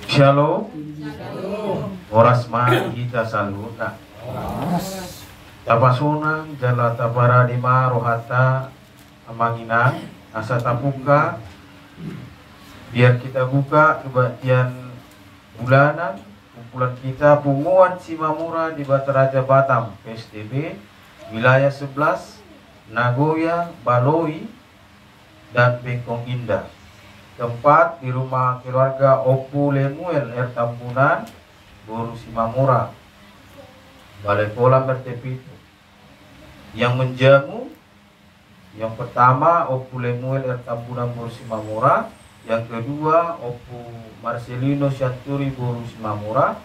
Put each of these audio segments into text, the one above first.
Shalom. Oras mah kita saluta. Tapasunang jala tabara dima rohata amanginang asa tabuka. Biar kita buka kebaktian bulanan kumpulan kita Punguan Simamura di Bataraja Batam PSDB wilayah 11 Nagoya, Baloi dan Bengkong Indah. Tempat di rumah keluarga Opu Lemuel Tambunan Boru Simamura Balai Kolam Bertepitu. Yang menjamu yang pertama Opu Lemuel Tambunan Boru Simamura, yang kedua Opu Marcelino Syanturi Boru Simamura,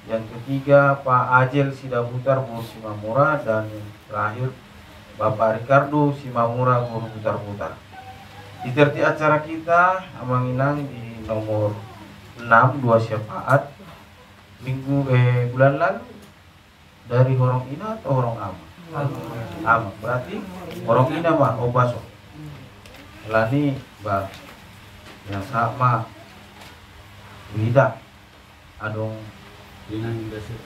yang ketiga Pak Ajel Sidabutar Boru Simamura, dan yang terakhir Bapak Ricardo Simamura Boru Butar-Butar. Di terti acara kita amanginang di nomor 6 2 syafaat bulan lalu dari Horong Ina atau Horong Ama? Ama. Berarti Horong Ina mah Obaso. Lani bah yang sama Wida adong Inang dasi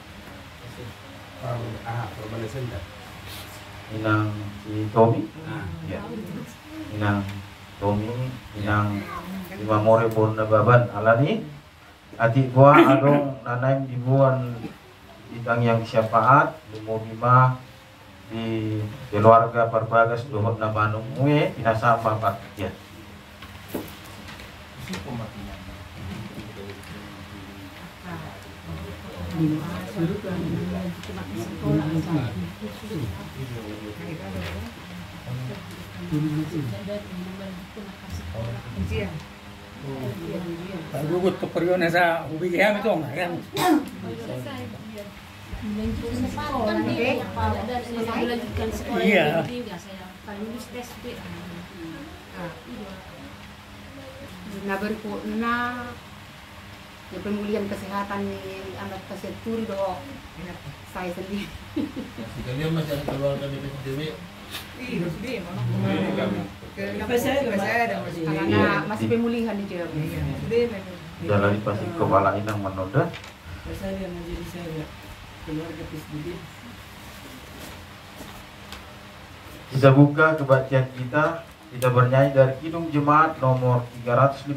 Inang si Tommy. Ya. Inang Tommy, inang Simamore Borna Baban alani adik gua adong nanaim dibuan ditang yang syafaat lumur 5 di keluarga Parbagas dohot na Bandung muye pinasa bapak ya. Gugut keperluan sa ubi kaya itu kan. Iya. Nabari po na yung pemulihan kesehatan ni anak Syanturi do saya sendiri. Kalian masih ada keluarga di PSDB? Iya, karena masih pemulihan di Jawa. Jalan pasti kepala inang menoda. Saya menjadi saya keluarga PSDB. Kita buka kebaktian kita bernyanyi dari Kidung Jemaat nomor 353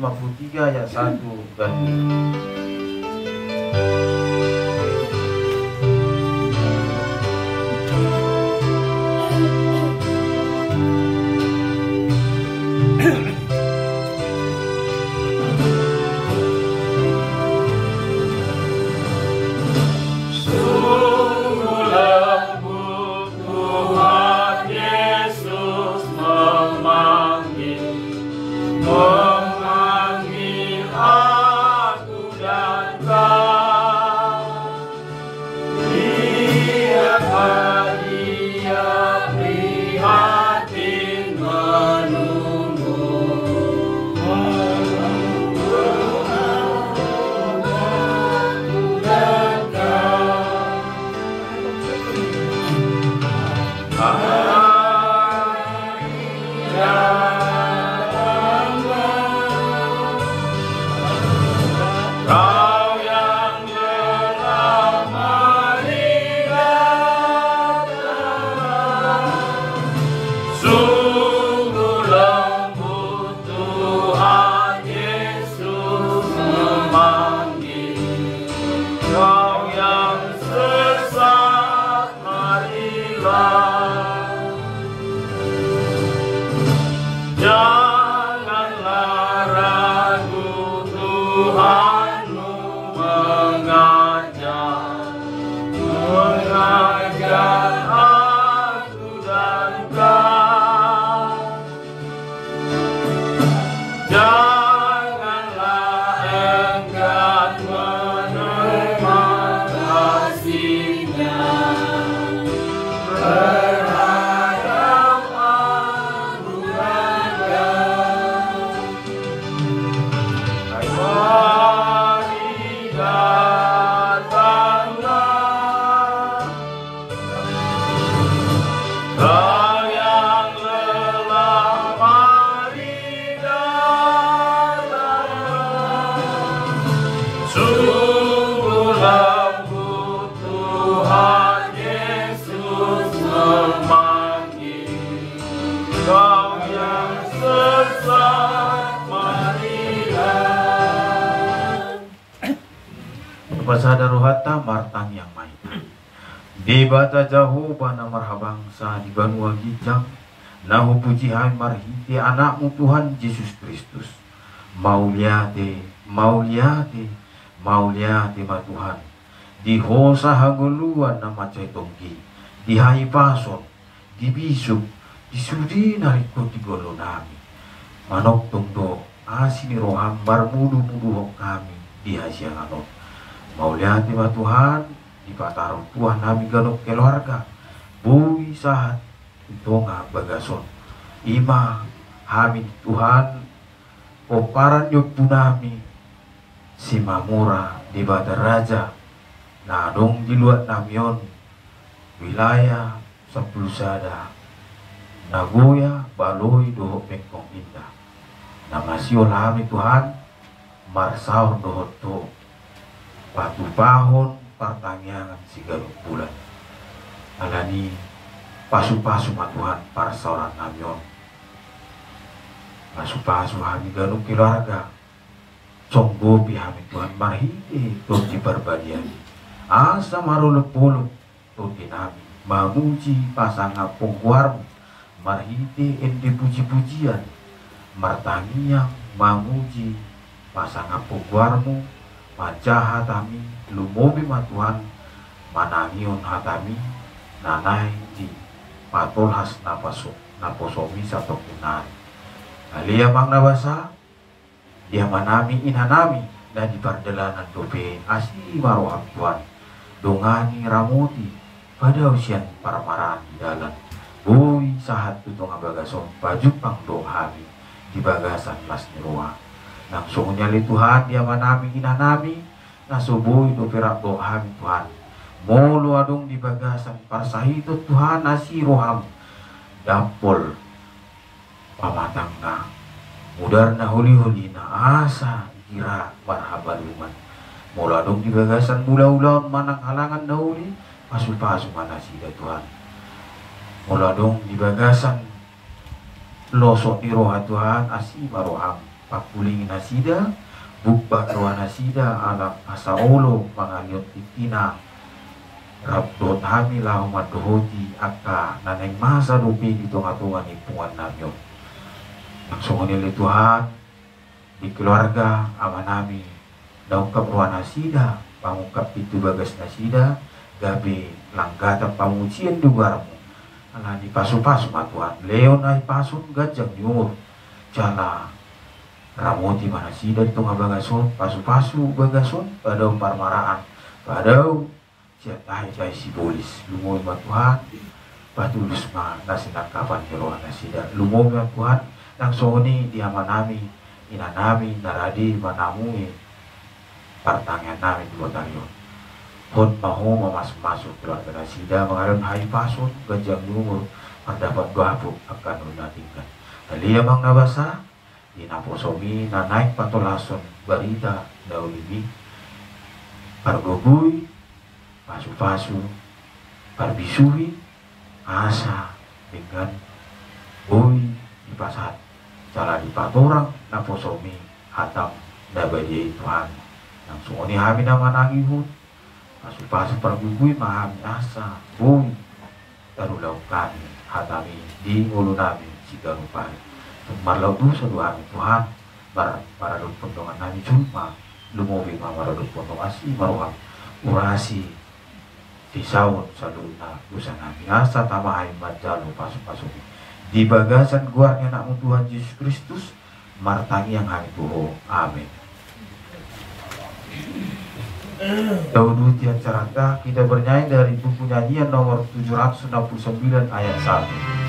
ayat 1 dan 2. Memanggil aku dan yang sesat marilah. Pasada rohata martang yang main. Di bata jauh bana marhabangsa di banua gijang. Nahu puji hai marhiti anakmu Tuhan Yesus Kristus. Mauliate, mauliate, mauliate ma Tuhan. Di hosa hagoluan nama cetonggi. Di hai pason, di bisuk, di sudi nariko di golonami. Manok tungdo, asini roham barmudu-mudu kami di hasianganot. Mauliate ma Tuhan, di pataron Tuhan nami ganok keluarga. Bui sahat, itonga bagason. Ima, hamid Tuhan, oparan yot punami. Si mamura di badar raja. Nadong di luar namion. Wilayah Saplusada. Nagoya baloi doho pengkong indah. Namasio lami Tuhan. Marsaon doho to. Patu pahon pertanyaan sigaruk bulan. Alani pasu-pasu ma Tuhan parsaoran namion. Pasu-pasu hami ganuk keluarga. Conggo pihami Tuhan marhiti tuji berbadian. Asa maruluk-puluk tuji nami mamuji pasangan pungguarmu. Marhiti endi puji-pujian. Martangiang mamuji pasangan pungguarmu. Maja hatami lumobi ma Tuhan manangion hatami nanai di patolhas naposomi satu kunai. Alia mang nabasa dia manami inanami dan di pardelanan dope asli maroham Tuhan dongani ramoti pada usian paramaran di dalam bui sahat tutung bagason pajupang dohami di bagasan las niroa langsungnya li Tuhan dia manami inanami nasubui doperak dohami Tuhan mulu adung di bagasan parsahito Tuhan nasi roham dampol pamatangna mudarna huli-huli na asa kira marhabaluman mula dong di bagasan mula-ulaun manang halangan dahuli pasu-pasu manasida Tuhan mula dong di bagasan losok di roha Tuhan asima roham pakuling nasida bukba roha nasida alam asaolo mangaliot itina rabdot hami lahumat dohoti akka naneng masa rupi di tunga-tunga nipungan namyo. Langsung nilai Tuhan di keluarga amanami daungkap ruang nasida pangungkap itu bagas nasida gabe langgata pamucian dugarmu ala di pasu-pasu ma Tuhan leon ay pasun gajang nyur jala ramoti manasida itu ngabagason pasu-pasu bagason pada parmaraan pada siatai jai si bolis lumoy ma Tuhan patulus ma nasinakapan di ruang nasida lumoy ma Tuhan langsung ini dia manami inanami naradi manamui pertanyaan nami di botario hon mahu masuk keluarga nasida mengalun hai pasun gajang lumur mendapat babu akan unatingkan alia mang nabasa dinaposomi nanaik patolason barita daulibi pargogui pasu-pasu parbisui asa dengan bui di pasat cara di patorang naposomi hatam nabadi Tuhan langsung ini hami nama nangihun pasu-pasu pergugui mahami asa bui tarulau kami hatami di ulu nami jika rupanya marlau dosa dua Tuhan maradut pondongan nami cuma lumobi maradut pondong asi maruham urasi disaun saluna dosa nami asa tamahai majalu pasu-pasu di bagasan guarnya anak Tuhan Yesus Kristus martangi yang hari tuho amin. Daudu tiang carata kita bernyanyi dari buku nyanyian nomor 769 ayat 1.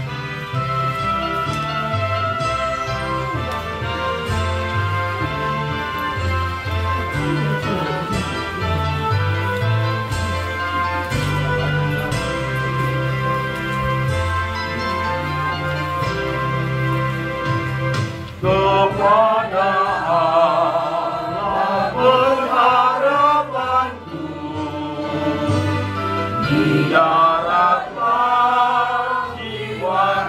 Kepada Allah pengharapanku, di daratan jiwa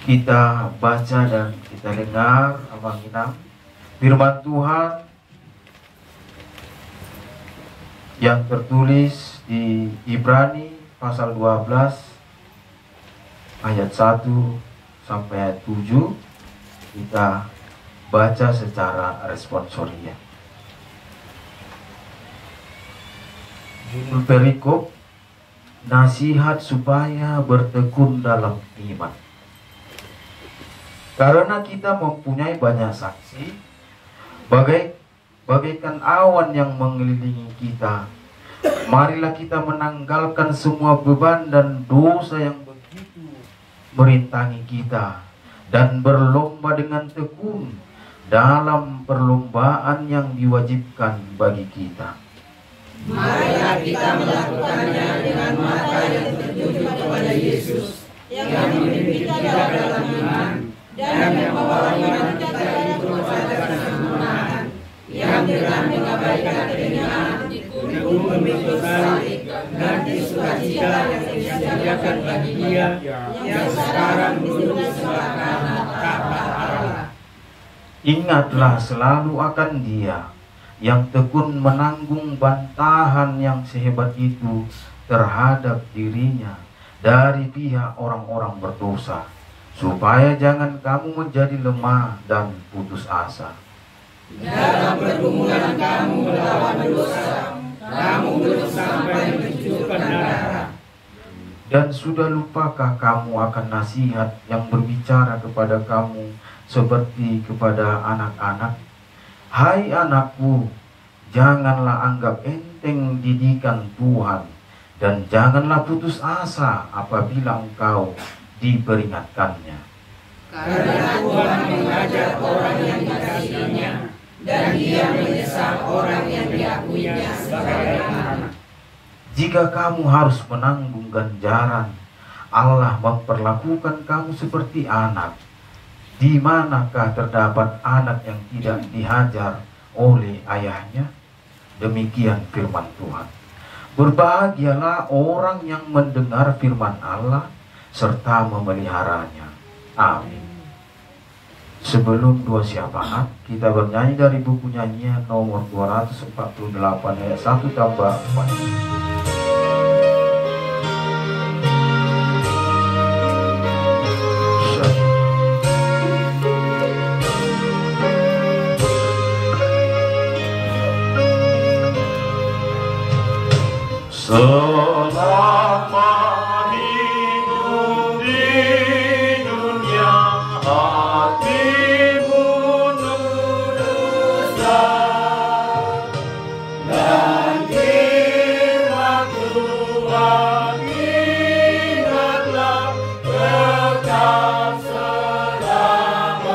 kita baca dan kita dengar Abang Inam firman Tuhan yang tertulis di Ibrani pasal 12 ayat 1 sampai ayat 7. Kita baca secara responsoria. Judul perikop, nasihat supaya bertekun dalam iman. Karena kita mempunyai banyak saksi, bagaikan awan yang mengelilingi kita, marilah kita menanggalkan semua beban dan dosa yang begitu merintangi kita, dan berlomba dengan tekun dalam perlombaan yang diwajibkan bagi kita. Marilah kita melakukannya dengan mata yang tertuju kepada Yesus, yang memimpin kita dalam iman, dan membawa iman kita kepada kesempurnaan, yang dengan mengabaikan kehinaan, teguh memikul salib, dan sukacita yang disediakan bagi Dia, yang sekarang duduk sebelah kanan tapat Allah. Ingatlah selalu akan Dia yang tekun menanggung bantahan yang sehebat itu terhadap dirinya dari pihak orang-orang berdosa, supaya jangan kamu menjadi lemah dan putus asa. Dalam pergumulan kamu melawan dosa, kamu belum sampai mencucurkan darah. Dan sudah lupakah kamu akan nasihat yang berbicara kepada kamu seperti kepada anak-anak? Hai anakku, janganlah anggap enteng didikan Tuhan, dan janganlah putus asa apabila engkau diperingatkannya. Karena Tuhan mengajar orang yang dikasihinya, dan Dia menyesal orang yang diakuinya sebagai anak. Jika kamu harus menanggung ganjaran, Allah memperlakukan kamu seperti anak. Di manakah terdapat anak yang tidak dihajar oleh ayahnya? Demikian firman Tuhan. Berbahagialah orang yang mendengar firman Allah serta memeliharanya. Amin. Sebelum dua syafaat, kita bernyanyi dari buku nyanyian nomor 248 ayat 1 tambah 4. Selama hidup di dunia, hatimu luruslah, dan firman Tuhan ingatlah kekal selamanya.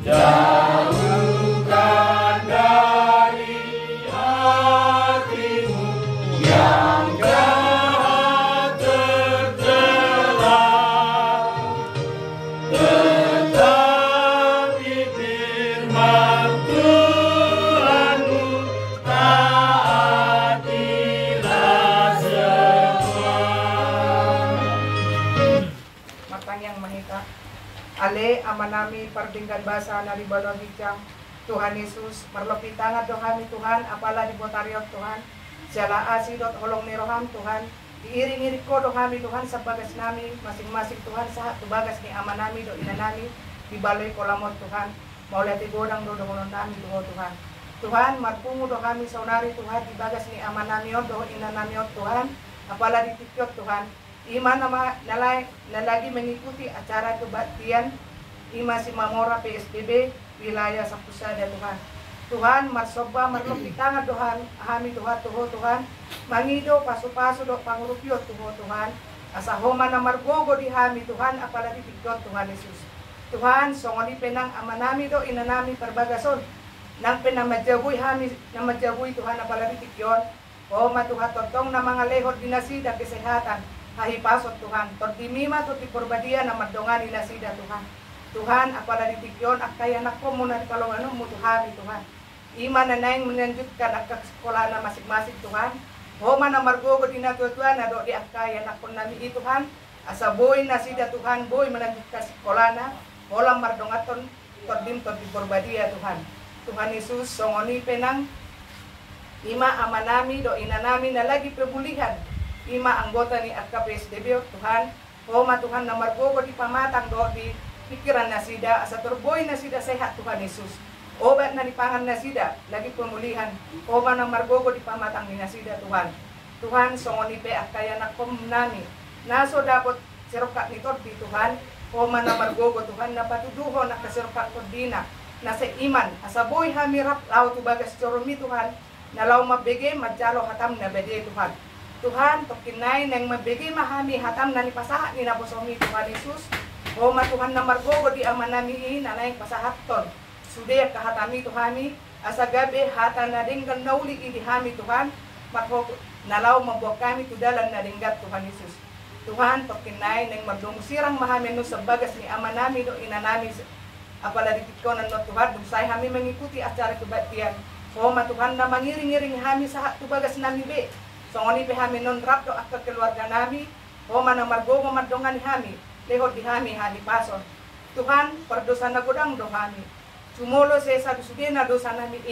Jauhkan dari hatimu yang jahat tercela, tetapi firman Tuhanmu taatilah semua. Matang yang mahika. Ale amanami pardinggan basa na ribalo hijang Tuhan Yesus merlepi tangan dohami Tuhan apalah di botariot Tuhan siala asi dot holong ni roham Tuhan diiring-iring ko dohami Tuhan sa bagas nami masing-masing Tuhan sa tubagas ni amanami do inanami di baloy kolamot Tuhan maulati godang do dohonon nami do Tuhan Tuhan marpungu dohami saunari Tuhan di bagas ni amanami do inanami Tuhan apalah di tikyot Tuhan Ima nama nalagi mengikuti acara kebaktian Ima si Mamora PSBB wilayah Sapusada Tuhan. Tuhan marsoba merlupi tangan Tuhan ahami Tuhan mangido pasu-pasu do pangurupyo Tuhan asahoma na margogo di hami Tuhan apalagi tikot Tuhan Yesus. Tuhan songoni penang amanami do inanami perbagason nang penamajabuy hami namajabuy Tuhan apalagi tikyon. O matuha totong na mga lehot dinasida kesehatan hahipasot Tuhan, tortimima to tiporbadiya na madongan inasida Tuhan. Tuhan, apala ditikyon, akaya na ko muna kalong ano mo Tuhan, Tuhan. Ima na naing menanjutkan ang sekolah na masing-masing Tuhan. Homa na margogo dinatuatuan na do di akaya na kon nami Tuhan. Asa boy na sida Tuhan, boy managit ka sekolana. Holam mardongaton todim di Borbadia Tuhan. Tuhan Yesus songoni penang ima ama nami do ina nami na lagi pemulihan. Ima anggota ni AKPSDB Tuhan. Homa Tuhan na margogo di pamatang do di pikiran na sida. Asa terboy na sida sehat Tuhan Yesus. Obat na dipangan na sida, lagi pemulihan. Homa na margogo di pamatang ni nasida Tuhan. Tuhan songoni pe akaya na kom nami. Naso dapat serokat ni di Tuhan. Homa na margogo Tuhan na patuduho na kaserokat ko dina. Nasa iman, asaboy hamirap lau tu bagas coromi Tuhan. Na lau mabege majalo hatam na bede Tuhan. Tuhan tokinay nang mabege mahami hatam na ni pasahat ni nabosomi Tuhan Yesus. Homa Tuhan na margogo di aman nami nanay pasahat ton. Sudah kahatami Tuhani, asa gabi hata na dinggan nauli idi hami Tuhan, makhok nalaw mabuak kami tudalan na dinggat Tuhan Yesus. Tuhan, tokinay nang magdungsirang mahamin no sa bagas ni ama nami do ina nami, apalagi ko na no Tuhan, dumsay hami mengikuti acara kebaktian. Homa Tuhan na mangiring-iring hami sa tubagas nami be. Songoni pe hami non rap do akal keluarga nami, homa na margogo madongan ni hami, lehot di hami pason. Tuhan, perdosa na godang do hami. Sumulo sa isa na dosa namin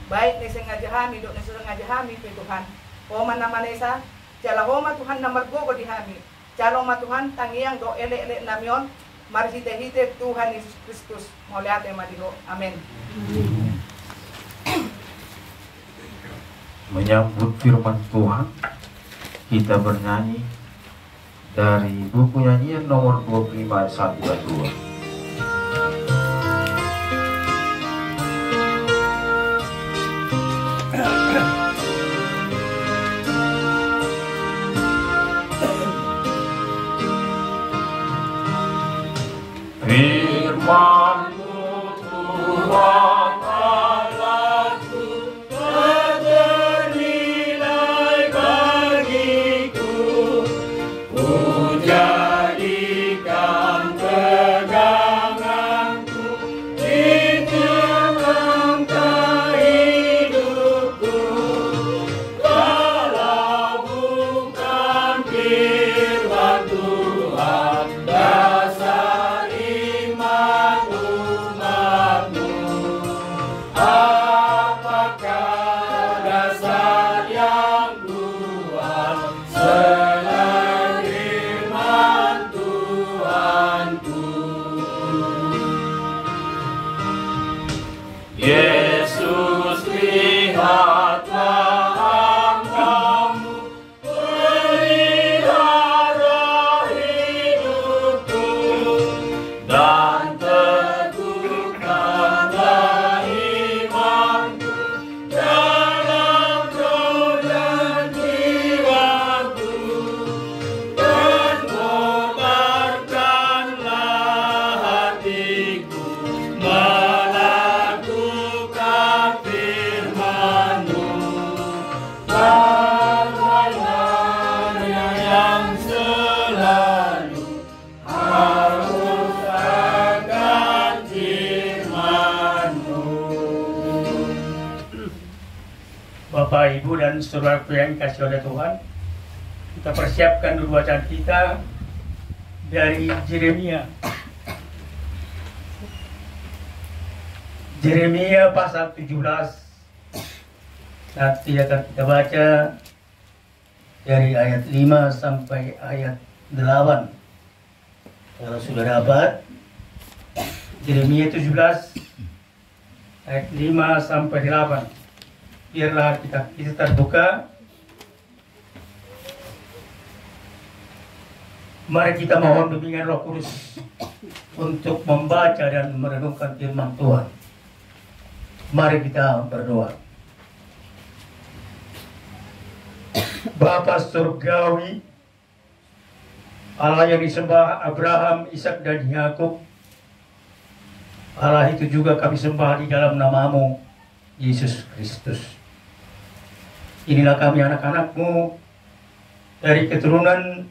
baik na sa ngajahami do na sa ngajahami pe Tuhan. Homa naman isa, jala homa Tuhan na margogo di hami. Jalo ma Tuhan tangiang do ele-ele namion, marhite-hite Tuhan Yesus Kristus. Mauliate madiho. Amen. Menyambut firman Tuhan, kita bernyanyi dari buku nyanyian nomor 25 ayat 1 dan 2. Firman-Mu Tuhan Allahku ternilai bagiku, ku jadikan peganganku di tengah hidupku. Kalau bukan firman Tuhan dasar iman umatmu, apakah dasar yang kuat selain firman Tuhanku? Yesus, lihatlah hamba-Mu, pelihara hidupku, dan teguhkanlah imanku dalam roh dan jiwaku, dan kobarkanlah hatiku melakukan firman-Mu. Bagai yang selalu harus akan firman-Mu. Bapak, Ibu, dan saudaraku yang dikasihi oleh Tuhan, kita persiapkan dulu bacaan kita dari Yeremia. Yeremia pasal 17. Nanti akan kita baca dari ayat 5 sampai ayat 8. Kalau sudah dapat, Yeremia 17 ayat 5 sampai 8. Biarlah kita terbuka. Mari kita mohon bimbingan Roh Kudus untuk membaca dan merenungkan firman Tuhan. Mari kita berdoa. Bapa surgawi, Allah yang disembah Abraham, Ishak dan Yakub, Allah itu juga kami sembah di dalam nama-Mu, Yesus Kristus. Inilah kami anak-anak-Mu dari keturunan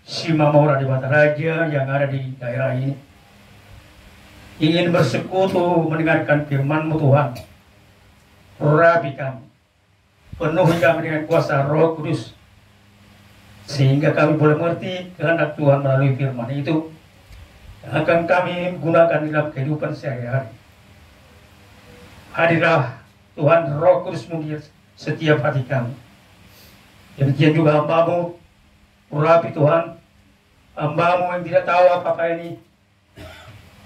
Sima Maura di Bataraja yang ada di daerah ini, ingin bersekutu mendengarkan firman-Mu Tuhan. Rabi kami, penuhi kami dengan kuasa Roh Kudus, sehingga kami boleh mengerti kehendak Tuhan melalui firman itu yang akan kami gunakan dalam kehidupan sehari-hari. Hadirlah Tuhan Roh Kudus di setiap hati kami. Demikian juga hamba-Mu, urapi Tuhan, hamba-Mu yang tidak tahu apa-apa ini.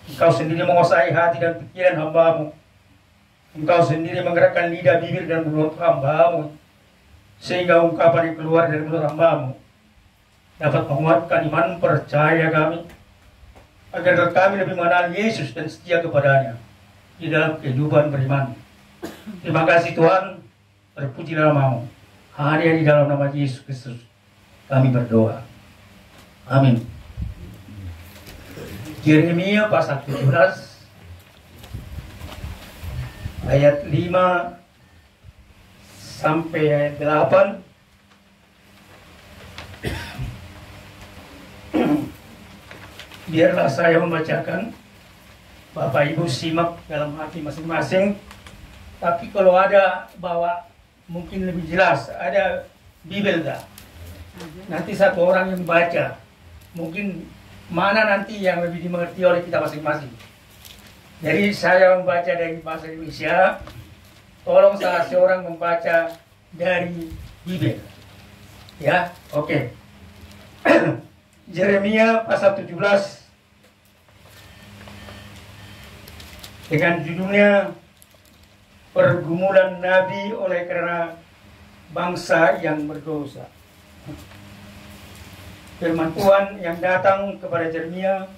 Engkau sendiri menguasai hati dan pikiran hamba-Mu. Engkau sendiri menggerakkan lidah, bibir, dan mulut hamba-Mu, sehingga ungkapan yang keluar dari mulut hamba-Mu dapat menguatkan iman percaya kami, agar kami lebih mengenal Yesus dan setia kepadanya di dalam kehidupan beriman. Terima kasih Tuhan, terpujilah nama-Mu. Hanya di dalam nama Yesus Kristus kami berdoa. Amin. Yeremia pasal 17 ayat 5 sampai ayat 8. Biarlah saya membacakan, Bapak Ibu simak dalam hati masing-masing. Tapi kalau ada bawa mungkin lebih jelas, ada Bibel enggak? Nanti satu orang yang baca, mungkin mana nanti yang lebih dimengerti oleh kita masing-masing. Jadi saya membaca dari bahasa Indonesia, tolong salah seorang membaca dari Bibel. Ya, oke. Yeremia pasal 17 dengan judulnya Pergumulan Nabi oleh karena bangsa yang berdosa. Firman Tuhan yang datang kepada Yeremia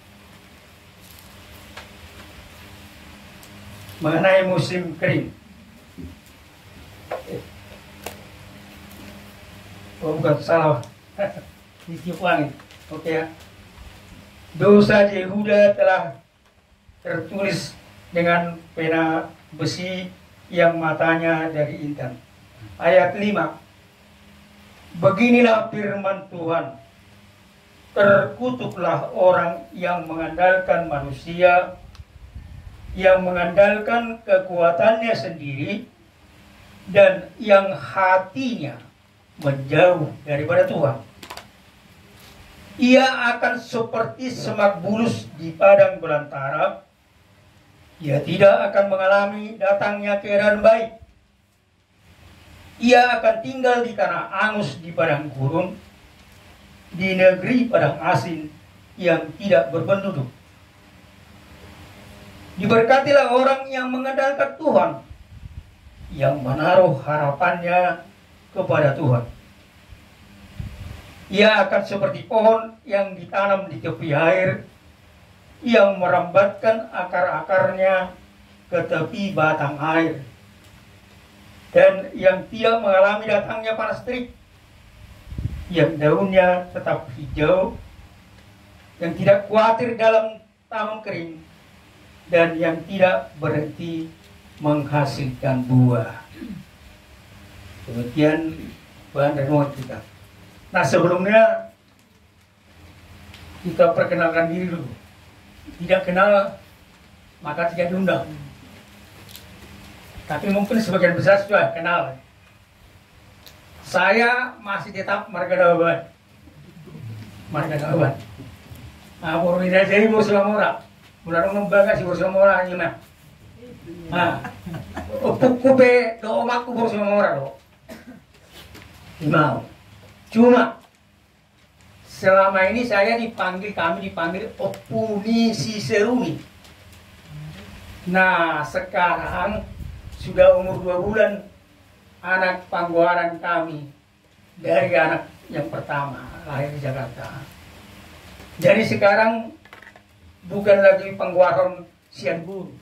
mengenai musim kering. Oh, bukan, salah. Ditiup angin. Oke ya. Dosa Yehuda telah tertulis dengan pena besi yang matanya dari intan. Ayat 5. Beginilah firman Tuhan. Terkutuklah orang yang mengandalkan manusia, yang mengandalkan kekuatannya sendiri, dan yang hatinya menjauh daripada Tuhan. Ia akan seperti semak bulus di padang belantara. Ia tidak akan mengalami datangnya keadaan baik. Ia akan tinggal di tanah angus di padang gurun, di negeri padang asin yang tidak berpenduduk. Diberkatilah orang yang mengandalkan Tuhan, yang menaruh harapannya kepada Tuhan. Ia akan seperti pohon yang ditanam di tepi air, yang merambatkan akar-akarnya ke tepi batang air, dan yang tidak mengalami datangnya panas terik, yang daunnya tetap hijau, yang tidak khawatir dalam tahun kering, dan yang tidak berhenti menghasilkan buah. Demikian bahan renungan kita. Nah, sebelumnya kita perkenalkan diri dulu. Tidak kenal maka tidak diundang. Tapi mungkin sebagian besar sudah kenal. Saya masih tetap Marga Dawaban. Nah, baru ini jadi Borsalamora. Mulai membaga si Borsalamora ini mah. Nah, kupe do omakku Borsalamora do. Imau. Cuma selama ini kami dipanggil Opuni Siseruni. Nah, sekarang sudah umur 2 bulan anak pangguaran kami dari anak yang pertama lahir di Jakarta. Jadi sekarang bukan lagi pangguaran sian guru.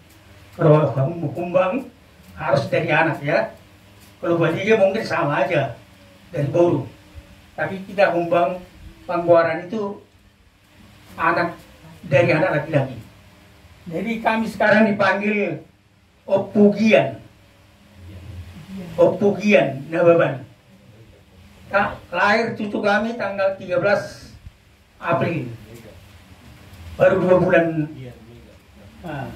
Kalau kamu kumbang harus dari anak ya. Kalau baginya mungkin sama aja dari baru. Tapi kita kumbang pangguaran itu anak dari anak laki-laki. Jadi kami sekarang dipanggil Opugian Nababan. Lahir cucu kami tanggal 13 April. Baru 2 bulan. Nah,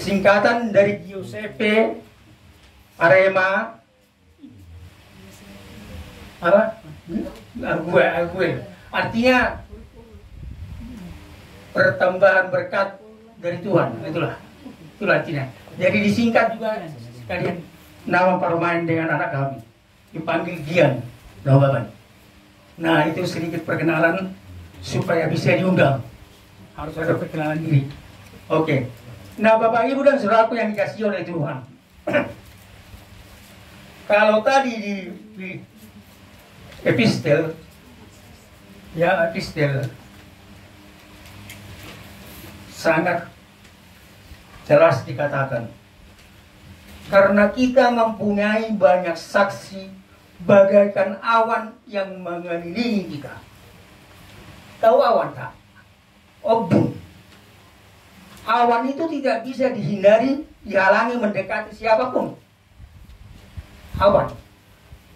singkatan dari Giuseppe Arema Apa? Gue. Artinya pertambahan berkat dari Tuhan. Itulah artinya. Jadi disingkat juga sekalian nama permain dengan anak kami. Dipanggil Gian, Bapak. Nah, itu sedikit perkenalan supaya bisa diundang. Harus ada perkenalan diri. Oke. Nah, Bapak Ibu dan saudaraku yang dikasihi oleh Tuhan. Kalau tadi di epistel sangat jelas dikatakan, karena kita mempunyai banyak saksi bagaikan awan yang mengelilingi kita. Tahu awan tak? Obung. Awan itu tidak bisa dihindari, dihalangi mendekati siapapun. Awan.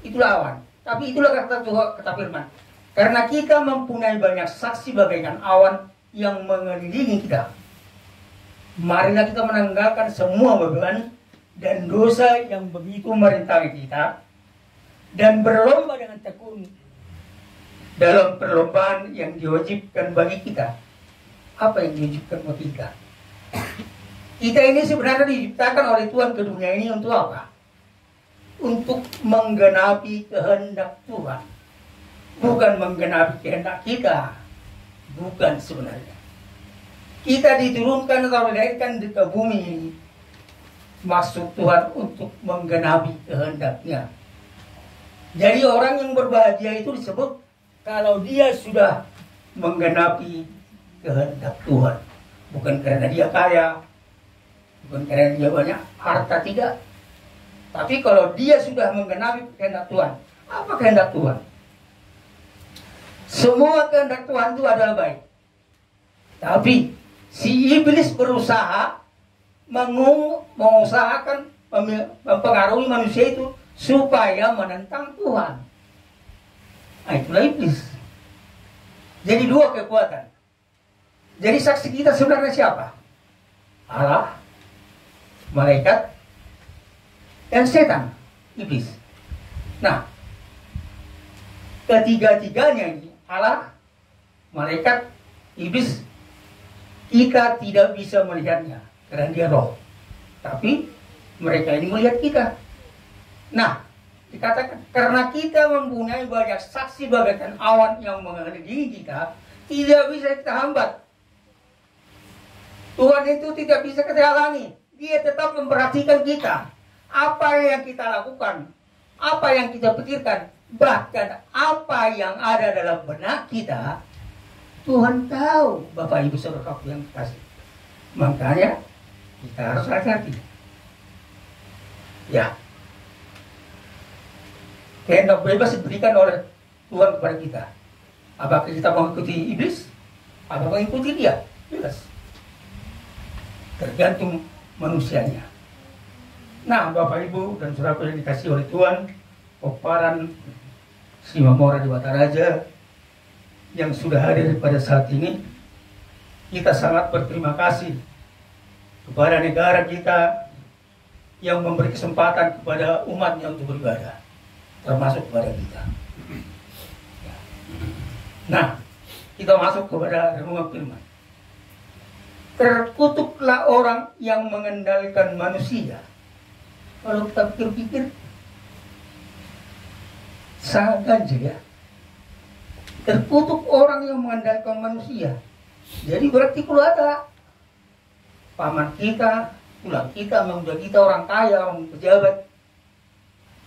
Itulah awan. Tapi itulah kata firman. Karena kita mempunyai banyak saksi bagaikan awan yang mengelilingi kita. Marilah kita menanggalkan semua beban dan dosa yang begitu merintangi kita, dan berlomba dengan tekun dalam perlombaan yang diwajibkan bagi kita. Apa yang diwajibkan bagi kita? Kita ini sebenarnya diciptakan oleh Tuhan ke dunia ini untuk apa? Untuk menggenapi kehendak Tuhan, bukan menggenapi kehendak kita. Bukan sebenarnya. Kita diturunkan atau dilahirkan di bumi ini, maksud Tuhan untuk menggenapi kehendak-Nya. Jadi orang yang berbahagia itu disebut kalau dia sudah menggenapi kehendak Tuhan. Bukan karena dia kaya, bukan karena dia banyak harta, tidak. Tapi kalau dia sudah menggenapi kehendak Tuhan. Apa kehendak Tuhan? Semua kehendak Tuhan itu adalah baik. Tapi si iblis berusaha mengusahakan mempengaruhi manusia itu supaya menentang Tuhan. Nah, itulah iblis. Jadi dua kekuatan. Jadi saksi kita sebenarnya siapa? Allah, malaikat, dan setan, iblis. Nah, ketiga-tiganya ini, Allah, malaikat, iblis, kita tidak bisa melihatnya karena dia roh. Tapi mereka ini melihat kita. Nah, dikatakan karena kita mempunyai banyak saksi bagaikan awan yang mengelilingi kita, tidak bisa kita hambat. Tuhan itu tidak bisa kita halangi. Dia tetap memperhatikan kita. Apa yang kita lakukan, apa yang kita pikirkan, bahkan apa yang ada dalam benak kita, Tuhan tahu. Bapak Ibu saudaraku yang kasih. Makanya kita harus hati-hati. Ya. Kehendak bebas diberikan oleh Tuhan kepada kita. Apakah kita mengikuti iblis? Atau mengikuti dia? Bebas. Tergantung manusianya. Nah, Bapak Ibu dan saudaraku yang dikasih oleh Tuhan, Oparan Simamora Dewata Raja yang sudah hadir pada saat ini, kita sangat berterima kasih kepada negara kita yang memberi kesempatan kepada umatnya untuk beribadah, termasuk kepada kita. Nah, kita masuk kepada renungan firman. Terkutuklah orang yang mengendalikan manusia. Kalau kita pikir-pikir, sangat ganjil ya. Terkutuk orang yang mengendalikan manusia. Jadi berarti kalau ada paman kita, tulang kita, muda kita, orang kaya, orang pejabat,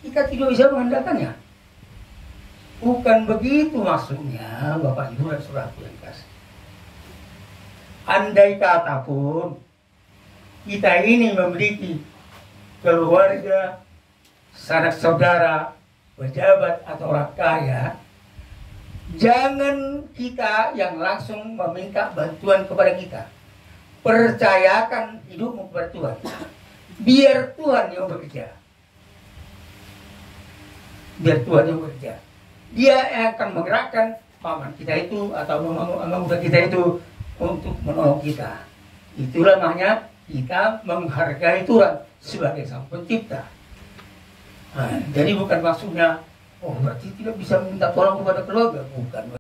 kita tidak bisa mengandalkannya. Bukan begitu maksudnya, Bapak Ibu dan saudaraku yang kasih. Andai kata pun kita ini memiliki keluarga, sanak saudara, pejabat atau orang kaya, jangan kita yang langsung meminta bantuan kepada kita. Percayakan hidupmu kepada Tuhan. Biar Tuhan yang bekerja. Biar Tuhan yang bekerja. Dia akan menggerakkan paman kita itu atau muda kita itu untuk menolong kita. Itulah makanya kita menghargai Tuhan sebagai Sang Pencipta. Nah, jadi bukan maksudnya Oh, berarti tidak bisa minta tolong kepada keluarga? Bukan.